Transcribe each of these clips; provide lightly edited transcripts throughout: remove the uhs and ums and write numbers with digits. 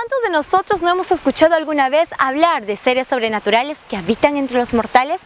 ¿Cuántos de nosotros no hemos escuchado alguna vez hablar de seres sobrenaturales que habitan entre los mortales?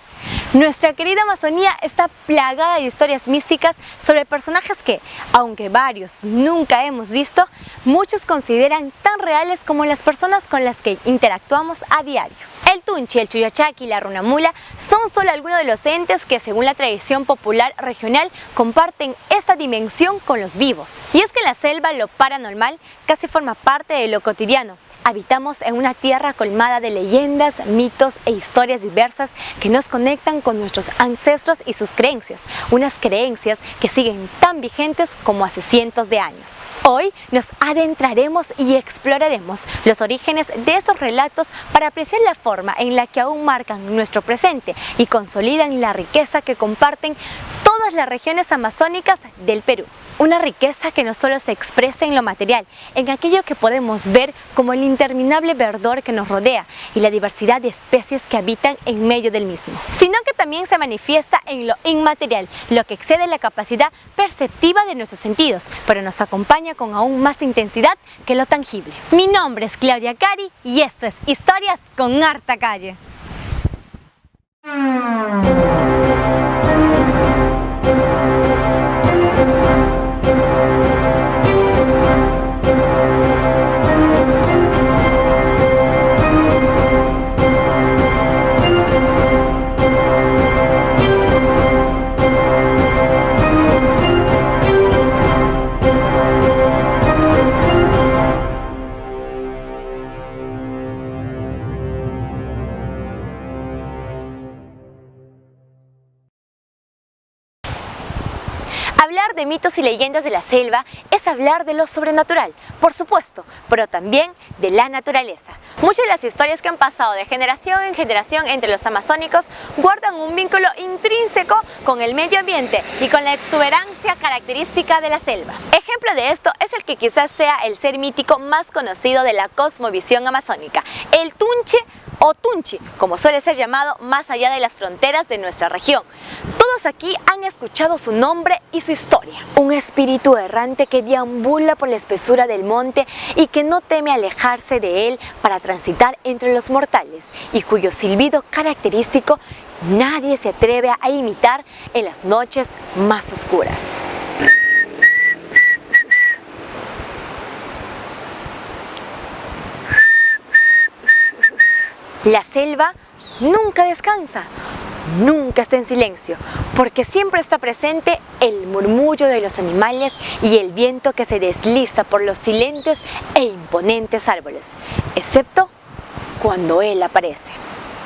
Nuestra querida Amazonía está plagada de historias místicas sobre personajes que, aunque varios nunca hemos visto, muchos consideran tan reales como las personas con las que interactuamos a diario. El Tunchi, el Chuyachaki y la Runamula son solo algunos de los entes que, según la tradición popular regional, comparten esta dimensión con los vivos. Y es que en la selva lo paranormal casi forma parte de lo cotidiano. Habitamos en una tierra colmada de leyendas, mitos e historias diversas que nos conectan con nuestros ancestros y sus creencias, unas creencias que siguen tan vigentes como hace cientos de años. Hoy nos adentraremos y exploraremos los orígenes de esos relatos para apreciar la forma en la que aún marcan nuestro presente y consolidan la riqueza que comparten todas las regiones amazónicas del Perú. Una riqueza que no solo se expresa en lo material, en aquello que podemos ver como el interminable verdor que nos rodea y la diversidad de especies que habitan en medio del mismo, sino que también se manifiesta en lo inmaterial, lo que excede la capacidad perceptiva de nuestros sentidos, pero nos acompaña con aún más intensidad que lo tangible. Mi nombre es Claudia Cari y esto es Historias con Harta Calle. Hablar de mitos y leyendas de la selva es hablar de lo sobrenatural, por supuesto, pero también de la naturaleza. Muchas de las historias que han pasado de generación en generación entre los amazónicos guardan un vínculo intrínseco con el medio ambiente y con la exuberancia característica de la selva. Ejemplo de esto es el que quizás sea el ser mítico más conocido de la cosmovisión amazónica, el Tunche o Tunchi, como suele ser llamado más allá de las fronteras de nuestra región. Todos aquí han escuchado su nombre y su historia. Un espíritu errante que deambula por la espesura del monte y que no teme alejarse de él para transitar entre los mortales y cuyo silbido característico nadie se atreve a imitar en las noches más oscuras. La selva nunca descansa, nunca está en silencio, porque siempre está presente el murmullo de los animales y el viento que se desliza por los silentes e imponentes árboles, excepto cuando él aparece.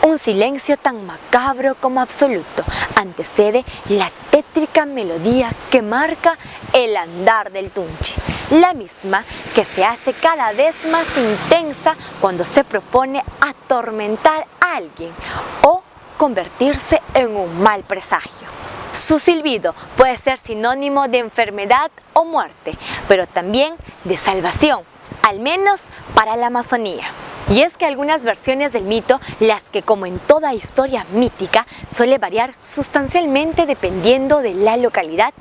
Un silencio tan macabro como absoluto antecede la tétrica melodía que marca el andar del Tunchi, la misma que se hace cada vez más intensa cuando se propone atormentar a alguien o convertirse en un mal presagio. Su silbido puede ser sinónimo de enfermedad o muerte, pero también de salvación, al menos para la Amazonía. Y es que algunas versiones del mito, las que como en toda historia mítica suele variar sustancialmente dependiendo de la localidad,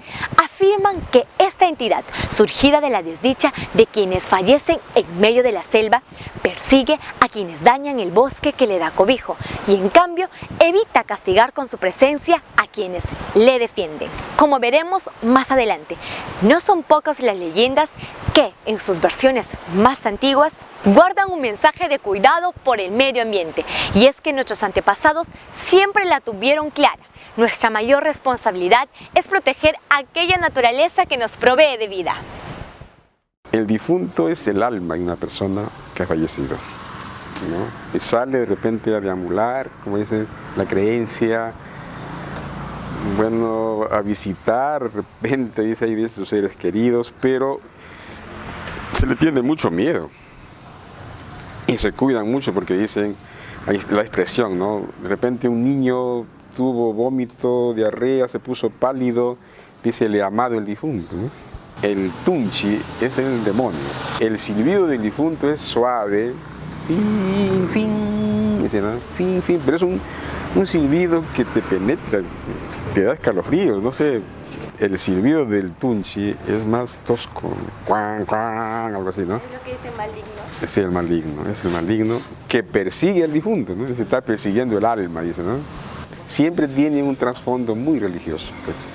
afirman que esta entidad, surgida de la desdicha de quienes fallecen en medio de la selva, persigue a quienes dañan el bosque que le da cobijo y en cambio evita castigar con su presencia a quienes le defienden. Como veremos más adelante, no son pocas las leyendas que, en sus versiones más antiguas, guardan un mensaje de cuidado por el medio ambiente. Y es que nuestros antepasados siempre la tuvieron clara. Nuestra mayor responsabilidad es proteger aquella naturaleza que nos provee de vida. El difunto es el alma de una persona que ha fallecido, ¿no? Y sale de repente a deambular, como dice la creencia, bueno, a visitar, de repente dice ahí de sus seres queridos, pero se le tiene mucho miedo y se cuidan mucho porque dicen, ahí la expresión, ¿no? De repente un niño tuvo vómito, diarrea, se puso pálido, dice el amado el difunto, ¿no? El Tunchi es el demonio. El silbido del difunto es suave, fin, fin, dice, ¿no? Fin, fin, pero es un silbido que te penetra, te da escalofríos, no sé. el silbido del tunchi es más tosco, cuan, cuan, algo así, ¿no? Es lo que dice maligno. Es el maligno que persigue al difunto, ¿no? Se está persiguiendo el alma, dice, ¿no? Siempre tiene un trasfondo muy religioso.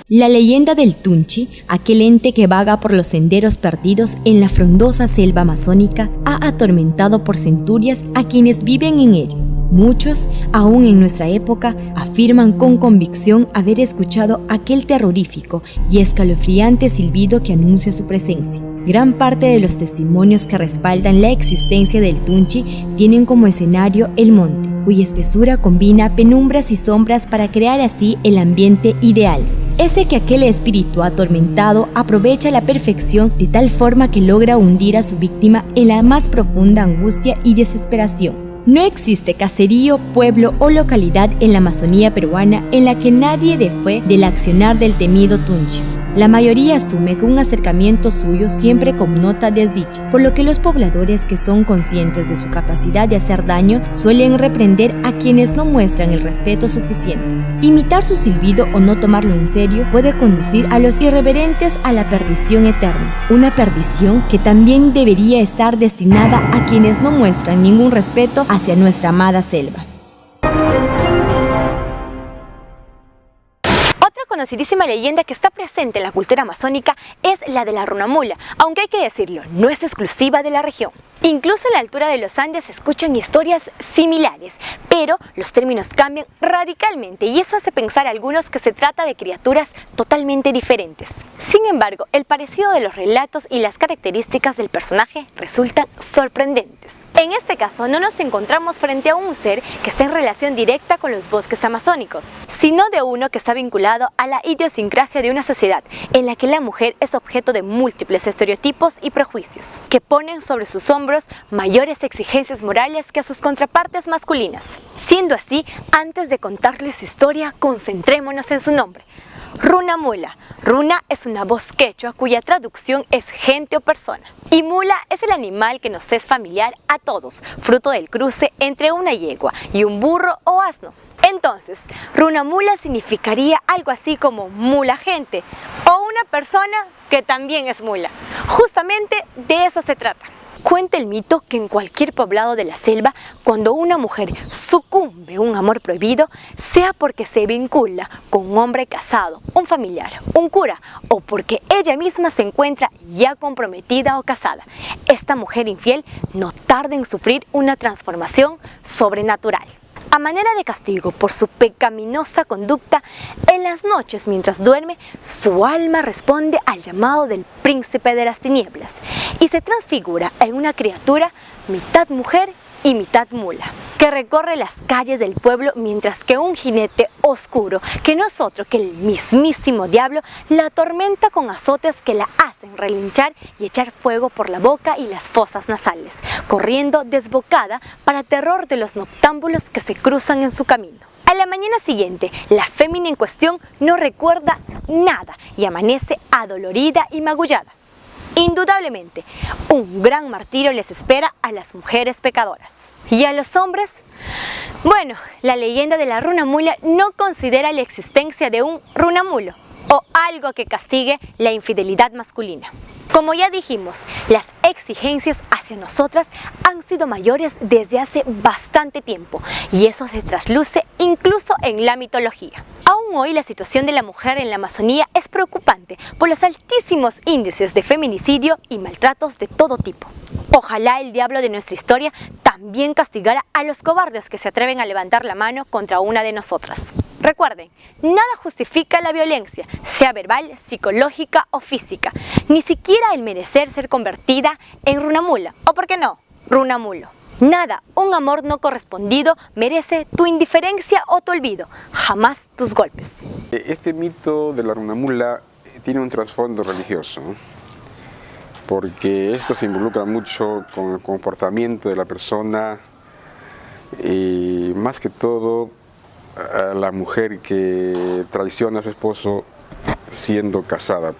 La leyenda del Tunchi, aquel ente que vaga por los senderos perdidos en la frondosa selva amazónica, ha atormentado por centurias a quienes viven en ella. Muchos, aún en nuestra época, afirman con convicción haber escuchado aquel terrorífico y escalofriante silbido que anuncia su presencia. Gran parte de los testimonios que respaldan la existencia del Tunchi tienen como escenario el monte, cuya espesura combina penumbras y sombras para crear así el ambiente ideal. Ese que aquel espíritu atormentado aprovecha a la perfección de tal forma que logra hundir a su víctima en la más profunda angustia y desesperación. No existe caserío, pueblo o localidad en la Amazonía peruana en la que nadie dé fe del accionar del temido Tunchi. La mayoría asume que un acercamiento suyo siempre connota desdicha, por lo que los pobladores que son conscientes de su capacidad de hacer daño suelen reprender a quienes no muestran el respeto suficiente. Imitar su silbido o no tomarlo en serio puede conducir a los irreverentes a la perdición eterna, una perdición que también debería estar destinada a quienes no muestran ningún respeto hacia nuestra amada selva. Conocidísima leyenda que está presente en la cultura amazónica es la de la runamula, aunque hay que decirlo, no es exclusiva de la región. Incluso en la altura de los Andes se escuchan historias similares, pero los términos cambian radicalmente y eso hace pensar a algunos que se trata de criaturas totalmente diferentes. Sin embargo, el parecido de los relatos y las características del personaje resultan sorprendentes. En este caso, no nos encontramos frente a un ser que está en relación directa con los bosques amazónicos, sino de uno que está vinculado a la idiosincrasia de una sociedad en la que la mujer es objeto de múltiples estereotipos y prejuicios, que ponen sobre sus hombros mayores exigencias morales que a sus contrapartes masculinas. Siendo así, antes de contarles su historia, concentrémonos en su nombre. Runamula. Runa es una voz quechua cuya traducción es gente o persona. Y mula es el animal que nos es familiar a todos, fruto del cruce entre una yegua y un burro o asno. Entonces, runamula significaría algo así como mula gente o una persona que también es mula. Justamente de eso se trata. Cuenta el mito que en cualquier poblado de la selva, cuando una mujer sucumbe a un amor prohibido, sea porque se vincula con un hombre casado, un familiar, un cura, o porque ella misma se encuentra ya comprometida o casada, esta mujer infiel no tarda en sufrir una transformación sobrenatural. A manera de castigo por su pecaminosa conducta, en las noches mientras duerme, su alma responde al llamado del príncipe de las tinieblas y se transfigura en una criatura mitad mujer y mitad mula, que recorre las calles del pueblo mientras que un jinete oscuro, que no es otro que el mismísimo diablo, la atormenta con azotes que la hacen relinchar y echar fuego por la boca y las fosas nasales, corriendo desbocada para terror de los noctámbulos que se cruzan en su camino. A la mañana siguiente, la fémina en cuestión no recuerda nada y amanece adolorida y magullada. Indudablemente, un gran martirio les espera a las mujeres pecadoras. ¿Y a los hombres? Bueno, la leyenda de la runamula no considera la existencia de un runamulo o algo que castigue la infidelidad masculina. Como ya dijimos, las exigencias hacia nosotras han sido mayores desde hace bastante tiempo y eso se trasluce incluso en la mitología. Aún hoy la situación de la mujer en la Amazonía es preocupante por los altísimos índices de feminicidio y maltratos de todo tipo. Ojalá el diablo de nuestra historia también castigara a los cobardes que se atreven a levantar la mano contra una de nosotras. Recuerden, nada justifica la violencia, sea verbal, psicológica o física, ni siquiera el merecer ser convertida en runamula, o por qué no, runamulo. Nada, un amor no correspondido merece tu indiferencia o tu olvido, jamás tus golpes. Este mito de la runamula tiene un trasfondo religioso, ¿no? Porque esto se involucra mucho con el comportamiento de la persona y más que todo a la mujer que traiciona a su esposo siendo casada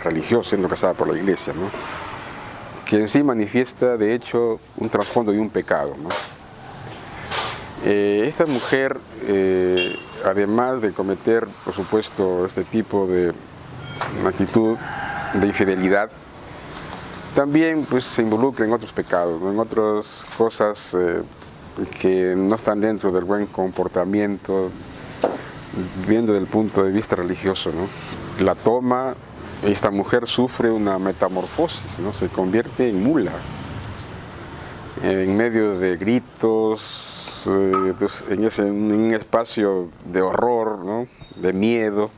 religiosa, siendo casada por la iglesia, ¿no? Que en sí manifiesta de hecho un trasfondo de un pecado, ¿no? Esta mujer, además de cometer por supuesto este tipo de una actitud de infidelidad, también pues se involucra en otros pecados, ¿no? En otras cosas que no están dentro del buen comportamiento, viendo desde el punto de vista religioso, ¿no? La toma, esta mujer sufre una metamorfosis, ¿no? Se convierte en mula, en medio de gritos, en un espacio de horror, ¿no? De miedo.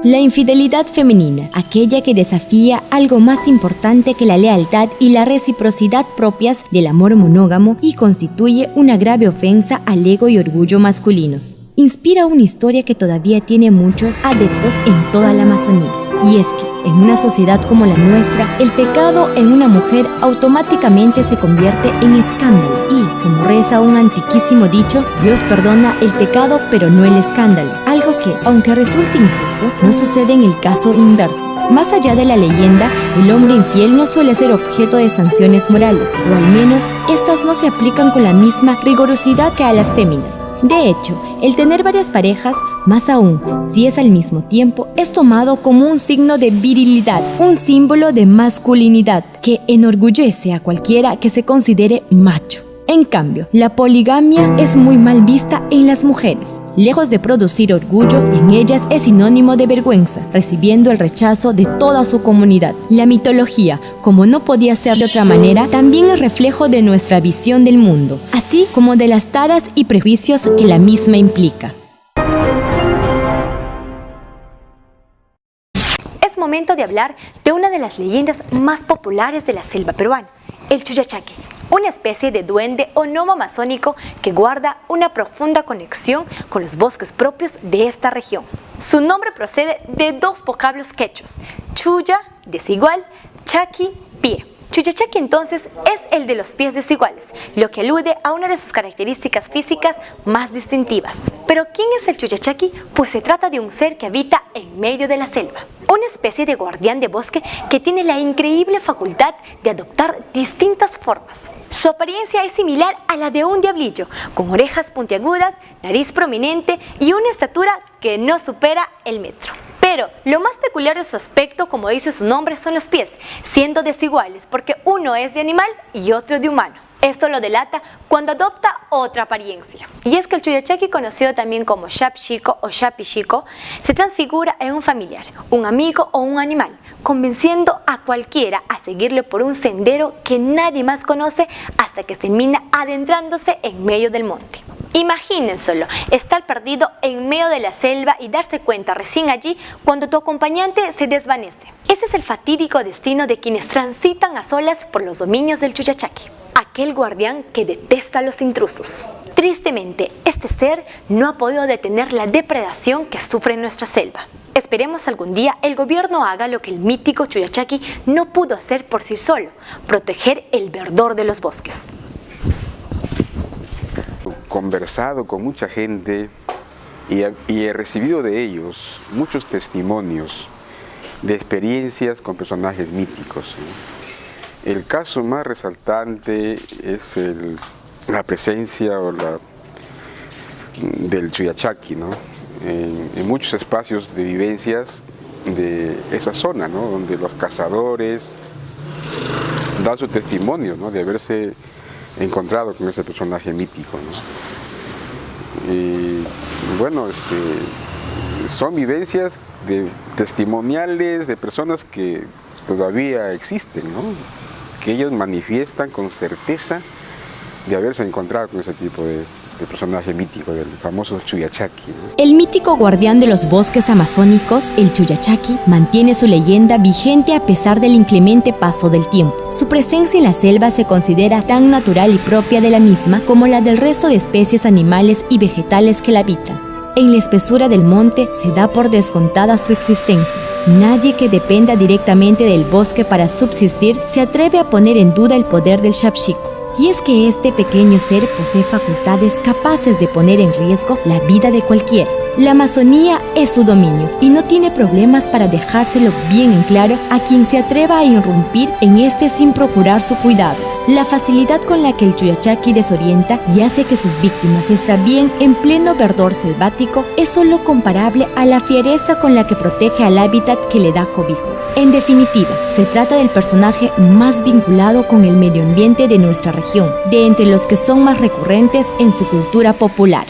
La infidelidad femenina, aquella que desafía algo más importante que la lealtad y la reciprocidad propias del amor monógamo y constituye una grave ofensa al ego y orgullo masculinos, inspira una historia que todavía tiene muchos adeptos en toda la Amazonía. Y es que, en una sociedad como la nuestra, el pecado en una mujer automáticamente se convierte en escándalo. Y, como reza un antiquísimo dicho, Dios perdona el pecado pero no el escándalo. Algo que, aunque resulte injusto, no sucede en el caso inverso. Más allá de la leyenda, el hombre infiel no suele ser objeto de sanciones morales, o al menos, estas no se aplican con la misma rigurosidad que a las féminas. De hecho, el tener varias parejas, más aún si es al mismo tiempo, es tomado como un signo de virilidad, un símbolo de masculinidad que enorgullece a cualquiera que se considere macho. En cambio, la poligamia es muy mal vista en las mujeres. Lejos de producir orgullo, en ellas es sinónimo de vergüenza, recibiendo el rechazo de toda su comunidad. La mitología, como no podía ser de otra manera, también es reflejo de nuestra visión del mundo, así como de las taras y prejuicios que la misma implica. Es momento de hablar de una de las leyendas más populares de la selva peruana, el Chuyachaki, una especie de duende o gnomo amazónico que guarda una profunda conexión con los bosques propios de esta región. Su nombre procede de dos vocablos quechuas, chuya, desigual, chaki, pie. Chuyachaki entonces es el de los pies desiguales, lo que alude a una de sus características físicas más distintivas. ¿Pero quién es el Chuyachaki? Pues se trata de un ser que habita en medio de la selva, una especie de guardián de bosque que tiene la increíble facultad de adoptar distintas formas. Su apariencia es similar a la de un diablillo, con orejas puntiagudas, nariz prominente y una estatura que no supera el metro. Pero lo más peculiar de su aspecto, como dice su nombre, son los pies, siendo desiguales porque uno es de animal y otro de humano. Esto lo delata cuando adopta otra apariencia. Y es que el Chuyachaki, conocido también como Shapshiko o Shapichico, se transfigura en un familiar, un amigo o un animal, convenciendo a cualquiera a seguirle por un sendero que nadie más conoce hasta que termina adentrándose en medio del monte. Imagínenselo, estar perdido en medio de la selva y darse cuenta recién allí cuando tu acompañante se desvanece. Ese es el fatídico destino de quienes transitan a solas por los dominios del Chuyachaki, aquel guardián que detesta a los intrusos. Tristemente, este ser no ha podido detener la depredación que sufre en nuestra selva. Esperemos algún día el gobierno haga lo que el mítico Chuyachaki no pudo hacer por sí solo, proteger el verdor de los bosques. Conversado con mucha gente y he recibido de ellos muchos testimonios de experiencias con personajes míticos, ¿no? El caso más resaltante es la presencia del Chuyachaki, ¿no? En muchos espacios de vivencias de esa zona, ¿no? Donde los cazadores dan su testimonio, ¿no? De haberse encontrado con ese personaje mítico, ¿no? Y bueno, son vivencias testimoniales de personas que todavía existen, ¿no? Que ellos manifiestan con certeza de haberse encontrado con ese tipo de personaje mítico, del famoso Chuyachaki, ¿no? El mítico guardián de los bosques amazónicos, el Chuyachaki, mantiene su leyenda vigente a pesar del inclemente paso del tiempo. Su presencia en la selva se considera tan natural y propia de la misma como la del resto de especies animales y vegetales que la habitan. En la espesura del monte se da por descontada su existencia. Nadie que dependa directamente del bosque para subsistir se atreve a poner en duda el poder del Shapshiko. Y es que este pequeño ser posee facultades capaces de poner en riesgo la vida de cualquiera. La Amazonía es su dominio y no tiene problemas para dejárselo bien en claro a quien se atreva a irrumpir en este sin procurar su cuidado. La facilidad con la que el Chuyachaki desorienta y hace que sus víctimas se extravíen en pleno verdor selvático es solo comparable a la fiereza con la que protege al hábitat que le da cobijo. En definitiva, se trata del personaje más vinculado con el medio ambiente de nuestra región, de entre los que son más recurrentes en su cultura popular.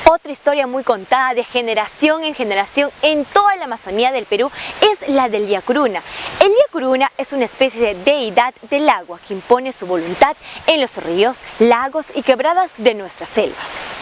Otra historia muy contada de generación en generación en toda la Amazonía del Perú es la del Yacuruna. El Yacuruna es una especie de deidad del agua que impone su voluntad en los ríos, lagos y quebradas de nuestra selva.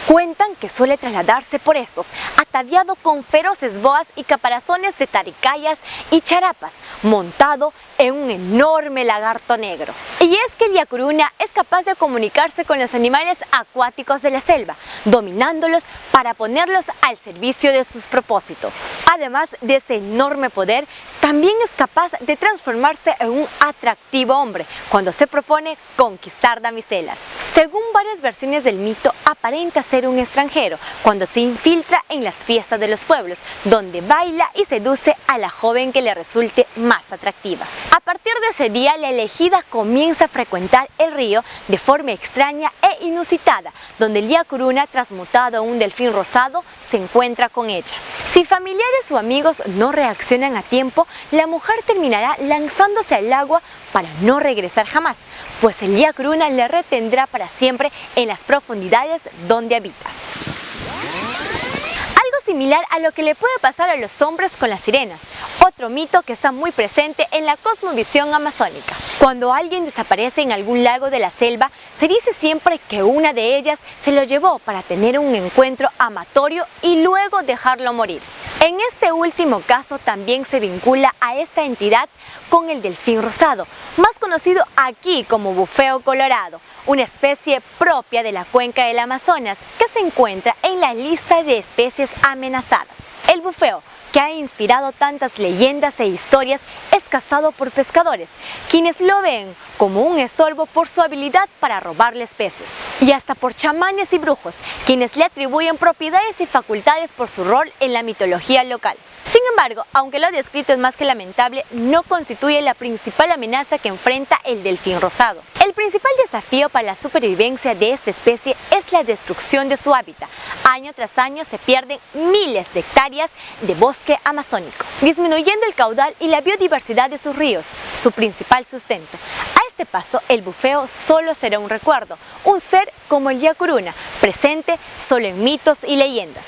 Cuentan que suele trasladarse por estos, ataviado con feroces boas y caparazones de taricayas y charapas, montado en un enorme lagarto negro. Y es que el Yacuruna es capaz de comunicarse con los animales acuáticos de la selva, dominándolos para ponerlos al servicio de sus propósitos. Además de ese enorme poder, también es capaz de transformarse en un atractivo hombre cuando se propone conquistar damiselas. Según varias versiones del mito, aparenta ser un extranjero cuando se infiltra en las fiestas de los pueblos, donde baila y seduce a la joven que le resulte más atractiva. A partir de ese día, la elegida comienza a frecuentar el río de forma extraña e inusitada, donde el Yacuruna, transmutado a un delfín rosado, se encuentra con ella. Si familiares o amigos no reaccionan a tiempo, la mujer terminará lanzándose al agua para no regresar jamás, pues el Yacuruna le retendrá para siempre en las profundidades donde habita. Algo similar a lo que le puede pasar a los hombres con las sirenas, otro mito que está muy presente en la cosmovisión amazónica. Cuando alguien desaparece en algún lago de la selva, se dice siempre que una de ellas se lo llevó para tener un encuentro amatorio y luego dejarlo morir. En este último caso también se vincula a esta entidad con el delfín rosado, más conocido aquí como bufeo colorado, una especie propia de la cuenca del Amazonas que se encuentra en la lista de especies amenazadas. El bufeo, que ha inspirado tantas leyendas e historias, es cazado por pescadores, quienes lo ven como un estorbo por su habilidad para robarles peces, y hasta por chamanes y brujos, quienes le atribuyen propiedades y facultades por su rol en la mitología local. Sin embargo, aunque lo descrito es más que lamentable, no constituye la principal amenaza que enfrenta el delfín rosado. El principal desafío para la supervivencia de esta especie es la destrucción de su hábitat. Año tras año se pierden miles de hectáreas de bosque amazónico, disminuyendo el caudal y la biodiversidad de sus ríos, su principal sustento. A este paso, el bufeo solo será un recuerdo, un ser como el Yacuruna, presente solo en mitos y leyendas.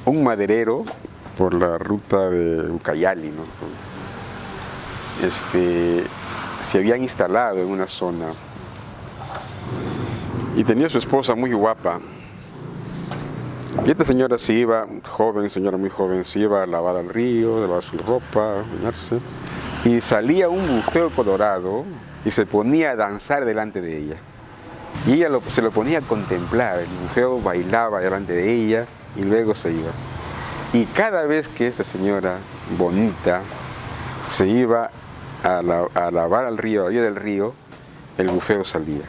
Un maderero por la ruta de Ucayali, ¿no? Se había instalado en una zona y tenía a su esposa muy guapa. Y esta señora se iba, señora muy joven, se iba a lavar al río, a lavar su ropa, a bañarse, y salía un bufeo colorado y se ponía a danzar delante de ella. Y ella se lo ponía a contemplar, el bufeo bailaba delante de ella y luego se iba. Y cada vez que esta señora bonita se iba a lavar al río, a la orilla del río, el bufeo salía.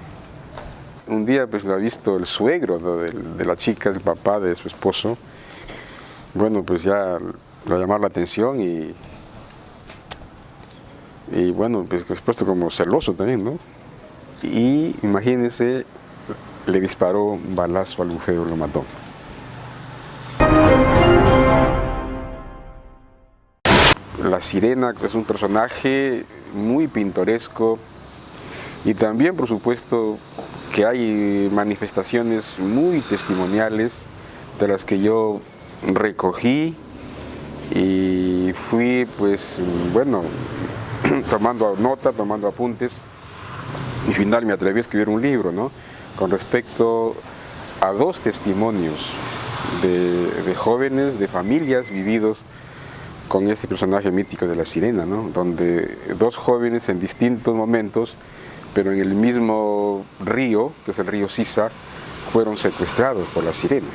Un día pues lo ha visto el suegro, ¿no?, de la chica, el papá de su esposo. Bueno, pues ya le llamó la atención y bueno, pues puesto como celoso también, ¿no? Y imagínense, le disparó un balazo al bufeo y lo mató. La sirena es un personaje muy pintoresco y también, por supuesto, que hay manifestaciones muy testimoniales de las que yo recogí y fui, pues, bueno, tomando nota, tomando apuntes, y al final me atreví a escribir un libro, ¿no?, con respecto a 2 testimonios de jóvenes, de familias vividos con este personaje mítico de la sirena, ¿no?, donde 2 jóvenes en distintos momentos, pero en el mismo río, que es el río Sisa, fueron secuestrados por la sirena.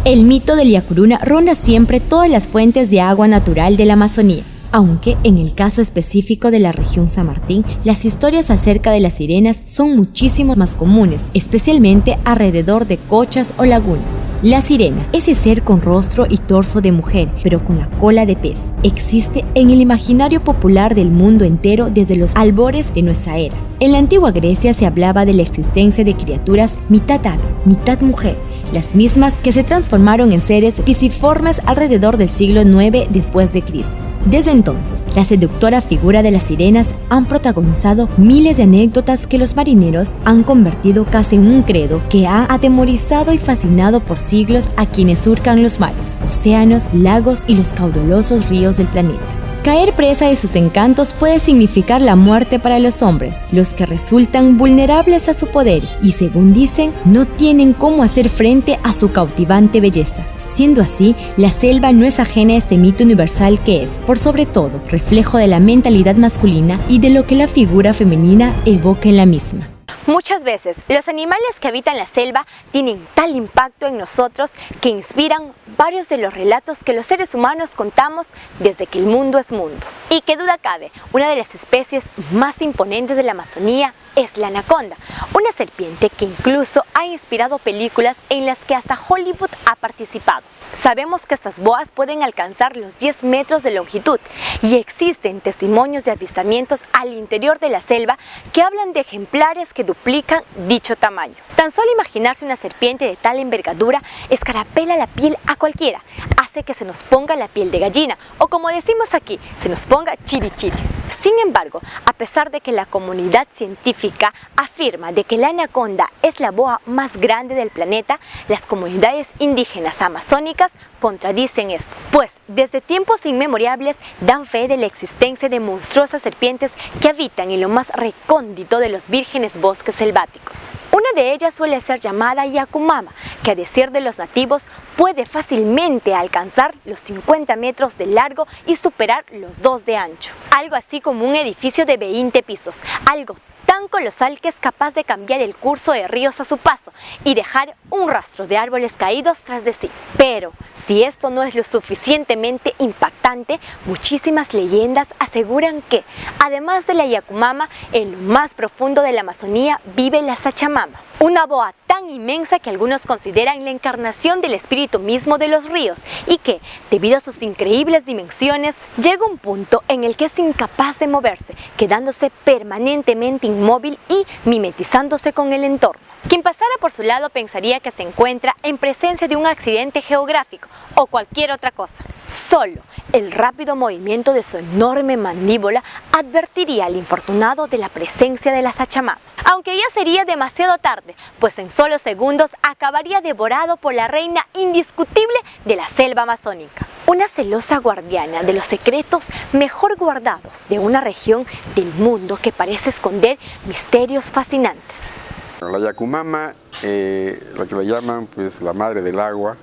El mito del Yacuruna ronda siempre todas las fuentes de agua natural de la Amazonía, aunque en el caso específico de la región San Martín, las historias acerca de las sirenas son muchísimo más comunes, especialmente alrededor de cochas o lagunas. La sirena, ese ser con rostro y torso de mujer, pero con la cola de pez, existe en el imaginario popular del mundo entero desde los albores de nuestra era. En la antigua Grecia se hablaba de la existencia de criaturas mitad ave, mitad mujer, las mismas que se transformaron en seres pisiformes alrededor del siglo IX después de Cristo. Desde entonces, la seductora figura de las sirenas han protagonizado miles de anécdotas que los marineros han convertido casi en un credo que ha atemorizado y fascinado por siglos a quienes surcan los mares, océanos, lagos y los caudalosos ríos del planeta. Caer presa de sus encantos puede significar la muerte para los hombres, los que resultan vulnerables a su poder y, según dicen, no tienen cómo hacer frente a su cautivante belleza. Siendo así, la selva no es ajena a este mito universal que es, por sobre todo, reflejo de la mentalidad masculina y de lo que la figura femenina evoca en la misma. Muchas veces, los animales que habitan la selva tienen tal impacto en nosotros que inspiran varios de los relatos que los seres humanos contamos desde que el mundo es mundo. Y qué duda cabe, una de las especies más imponentes de la Amazonía es la anaconda, una serpiente que incluso ha inspirado películas en las que hasta Hollywood ha participado. Sabemos que estas boas pueden alcanzar los 10 metros de longitud y existen testimonios de avistamientos al interior de la selva que hablan de ejemplares que duplican dicho tamaño. Tan solo imaginarse una serpiente de tal envergadura escarapela la piel a cualquiera, hace que se nos ponga la piel de gallina o, como decimos aquí, se nos ponga chirichiri. Sin embargo, a pesar de que la comunidad científica afirma de que la anaconda es la boa más grande del planeta, las comunidades indígenas amazónicas contradicen esto, pues desde tiempos inmemorables dan fe de la existencia de monstruosas serpientes que habitan en lo más recóndito de los vírgenes bosques selváticos. Una de ellas suele ser llamada Yakumama, que a decir de los nativos puede fácilmente alcanzar los 50 metros de largo y superar los 2 de ancho. Algo así como un edificio de 20 pisos, algo tan colosal que es capaz de cambiar el curso de ríos a su paso y dejar un rastro de árboles caídos tras de sí. Pero si esto no es lo suficientemente impactante, muchísimas leyendas aseguran que, además de la Yakumama, en lo más profundo de la Amazonía vive la Sachamama, una boa tan inmensa que algunos consideran la encarnación del espíritu mismo de los ríos y que, debido a sus increíbles dimensiones, llega un punto en el que es incapaz de moverse, quedándose permanentemente inmóvil y mimetizándose con el entorno. Quien pasara por su lado pensaría que se encuentra en presencia de un accidente geográfico o cualquier otra cosa. Solo el rápido movimiento de su enorme mandíbula advertiría al infortunado de la presencia de la Sachamama. Aunque ya sería demasiado tarde, pues en solo segundos acabaría devorado por la reina indiscutible de la selva amazónica. Una celosa guardiana de los secretos mejor guardados de una región del mundo que parece esconder misterios fascinantes. La Yakumama, lo que la llaman pues la madre del agua,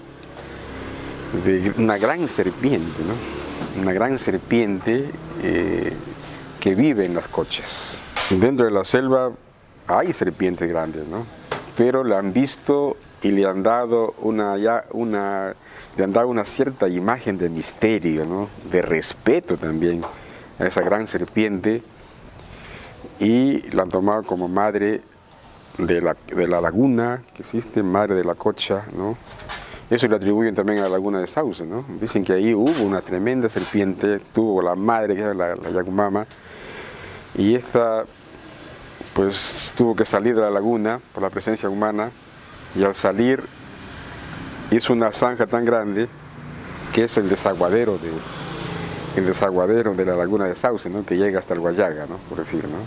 de una gran serpiente, ¿no? Una gran serpiente que vive en las cochas. Dentro de la selva hay serpientes grandes, ¿no? Pero la han visto y le han dado una cierta imagen de misterio, ¿no? De respeto también a esa gran serpiente, y la han tomado como madre de la laguna que existe, madre de la cocha, ¿no? Eso le atribuyen también a la laguna de Sauce, ¿no? Dicen que ahí hubo una tremenda serpiente, tuvo la madre, que era la Yakumama, y esta pues tuvo que salir de la laguna por la presencia humana, y al salir hizo una zanja tan grande que es el desaguadero de la laguna de Sauce, ¿no? Que llega hasta el Guayaga, ¿no? Por decir, ¿no?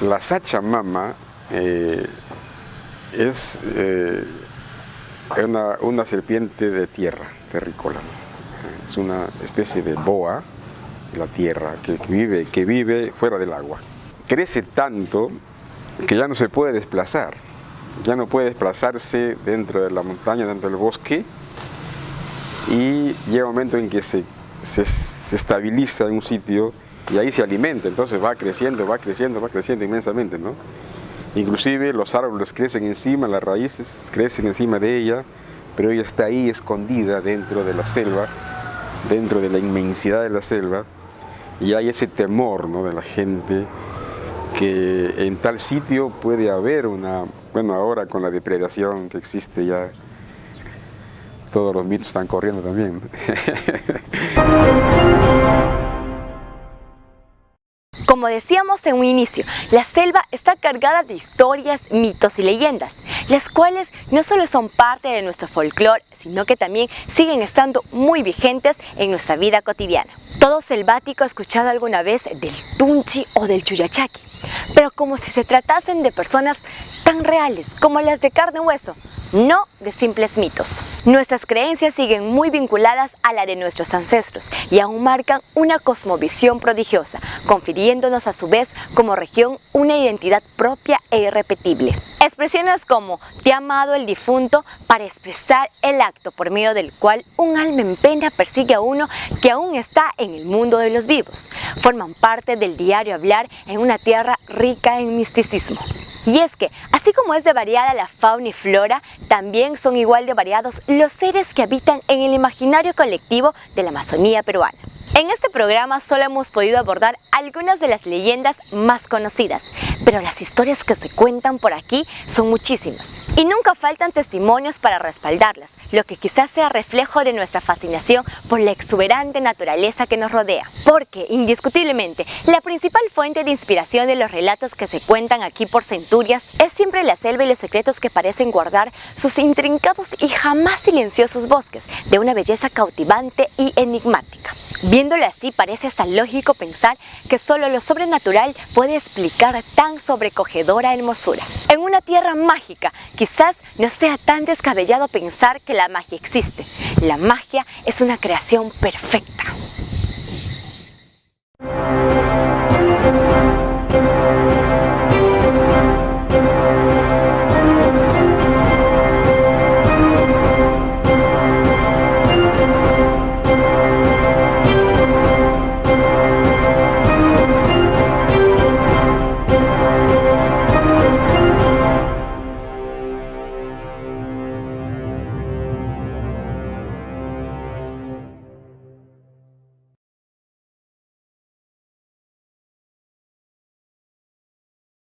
La Sachamama es una serpiente de tierra, terrícola, ¿no? Es una especie de boa de la tierra que vive fuera del agua. Crece tanto que ya no se puede desplazar, ya no puede desplazarse dentro de la montaña, dentro del bosque, y llega un momento en que se estabiliza en un sitio y ahí se alimenta, entonces va creciendo inmensamente, ¿no? Inclusive los árboles crecen encima, las raíces crecen encima de ella, pero ella está ahí escondida dentro de la selva, dentro de la inmensidad de la selva, y hay ese temor, ¿no? De la gente que en tal sitio puede haber bueno, ahora con la depredación que existe ya todos los mitos están corriendo también. Como decíamos en un inicio, la selva está cargada de historias, mitos y leyendas, las cuales no solo son parte de nuestro folclore, sino que también siguen estando muy vigentes en nuestra vida cotidiana. Todo selvático ha escuchado alguna vez del Tunchi o del Chuyachaki, pero como si se tratasen de personas tan reales como las de carne y hueso, no de simples mitos. Nuestras creencias siguen muy vinculadas a la de nuestros ancestros y aún marcan una cosmovisión prodigiosa, confiriéndonos a su vez como región una identidad propia e irrepetible. Expresiones como "te ha amado el difunto" para expresar el acto por medio del cual un alma en pena persigue a uno que aún está en el mundo de los vivos, forman parte del diario hablar en una tierra rica en misticismo. Y es que, así como es de variada la fauna y flora, también son igual de variados los seres que habitan en el imaginario colectivo de la Amazonía peruana. En este programa solo hemos podido abordar algunas de las leyendas más conocidas, pero las historias que se cuentan por aquí son muchísimas. Y nunca faltan testimonios para respaldarlas, lo que quizás sea reflejo de nuestra fascinación por la exuberante naturaleza que nos rodea. Porque, indiscutiblemente, la principal fuente de inspiración de los relatos que se cuentan aquí por centurias es siempre la selva y los secretos que parecen guardar sus intrincados y jamás silenciosos bosques, de una belleza cautivante y enigmática. Viéndolo así, parece hasta lógico pensar que solo lo sobrenatural puede explicar tan sobrecogedora hermosura. En una tierra mágica, quizás no sea tan descabellado pensar que la magia existe. La magia es una creación perfecta.